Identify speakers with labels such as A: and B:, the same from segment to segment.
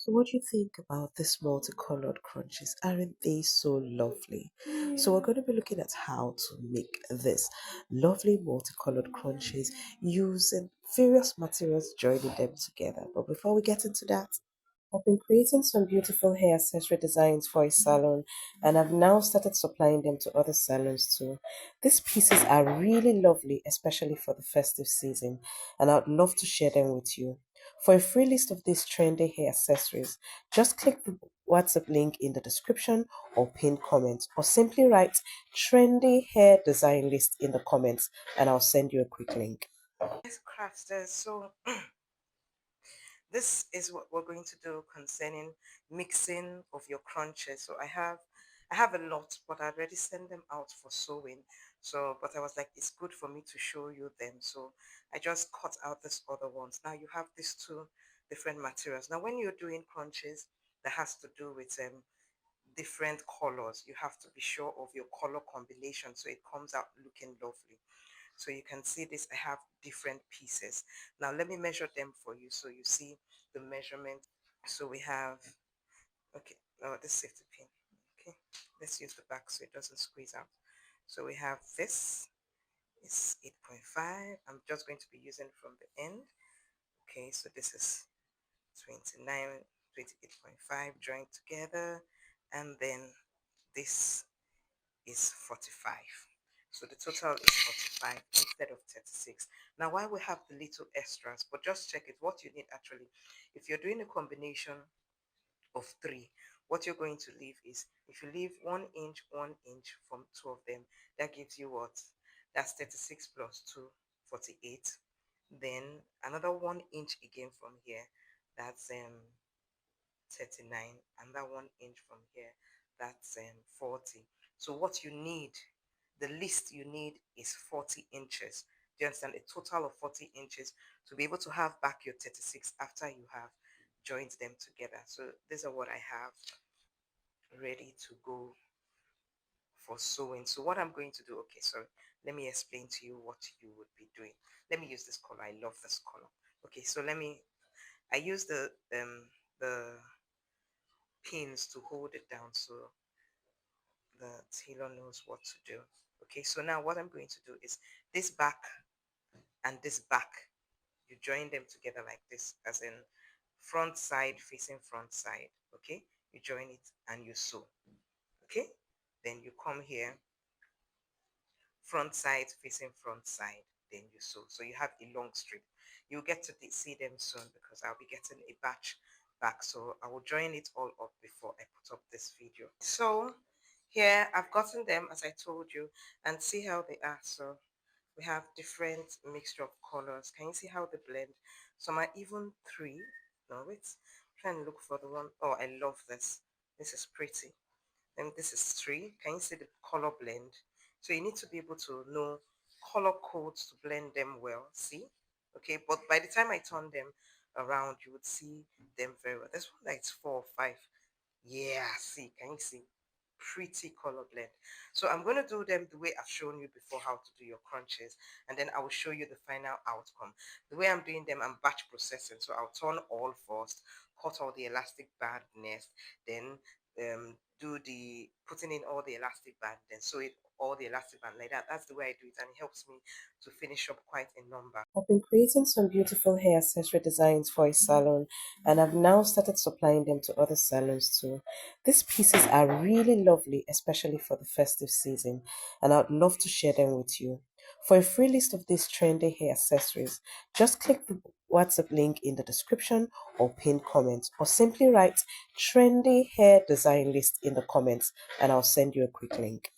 A: So what do you think about this multicolored crunches? Aren't they so lovely? So we're going to be looking at how to make this lovely multicolored crunches using various materials, joining them together. But before we get into that, I've been creating some beautiful hair accessory designs for a salon, and I've now started supplying them to other salons too. These pieces are really lovely, especially for the festive season, and I'd love to share them with you. For a free list of these trendy hair accessories, just click the WhatsApp link in the description or pinned comment, or simply write trendy hair design list in the comments, and I'll send you a quick link.
B: Yes, crafters. So this is what we're going to do concerning mixing of your crunches. So I have a lot, but I already sent them out for sewing. So, but I was like, it's good for me to show you them. So I just cut out these other ones. Now you have these two different materials. Now when you're doing crunches, that has to do with different colors. You have to be sure of your color combination so it comes out looking lovely. So you can see this, I have different pieces. Now let me measure them for you so you see the measurement. So we have, okay, no, this safety pin. Okay, let's use the back so it doesn't squeeze out. So we have this is 8.5. I'm just going to be using from the end. Okay, so this is 29, 28.5 joined together. And then this is 45. So the total is 45 instead of 36. Now, why we have the little extras, but just check it. What you need actually, if you're doing a combination of three, what you're going to leave is, if you leave 1 inch, 1 inch from two of them, that gives you what? That's 36 plus 2, 48. Then another 1 inch again from here, that's 39, and that 1 inch from here, that's 40. So what you need, the least you need is 40 inches. Do you understand? A total of 40 inches to be able to have back your 36 after you have joined them together. So these are what I have ready to go for sewing. So what I'm going to do, okay, so let me explain to you what you would be doing. Let me use this color. I love this color. Okay, so I use the pins to hold it down so the tailor knows what to do. Okay, so now what I'm going to do is this back and this back, you join them together like this, as in front side facing front side. Okay, you join it and you sew. Okay, then you come here, front side facing front side, then you sew. So you have a long strip. You'll get to see them soon because I'll be getting a batch back. So I will join it all up before I put up this video. So here I've gotten them as I told you, and see how they are. So we have different mixture of colors. Can you see how they blend? Some are even three. No, wait. Try and look for the one. Oh, I love this. This is pretty. Then this is three. Can you see the color blend? So you need to be able to know color codes to blend them well. See? Okay, but by the time I turn them around, you would see them very well. This one that is 4 or 5. Yeah, see, can you see? Pretty color blend. So I'm going to do them the way I've shown you before, how to do your crunches, and then I will show you the final outcome. The way I'm doing them, I'm batch processing. So I'll turn all first, cut all the elastic band next, then do the putting in all the elastic band, then sew it all the elastic band like that. That's the way I do it, and it helps me to finish up quite a number.
A: I've been creating some beautiful hair accessory designs for a salon, and I've now started supplying them to other salons too. These pieces are really lovely, especially for the festive season, and I'd love to share them with you. For a free list of these trendy hair accessories, just click the WhatsApp link in the description or pinned comment, or simply write trendy hair design list in the comments, and I'll send you a quick link.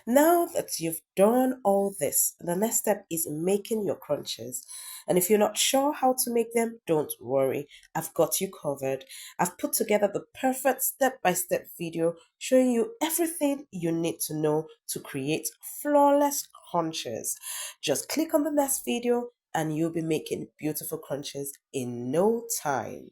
A: Now that you've done all this, the next step is making your crunches. And if you're not sure how to make them, don't worry. I've got you covered. I've put together the perfect step-by-step video showing you everything you need to know to create flawless crunches. Just click on the next video and you'll be making beautiful crunches in no time.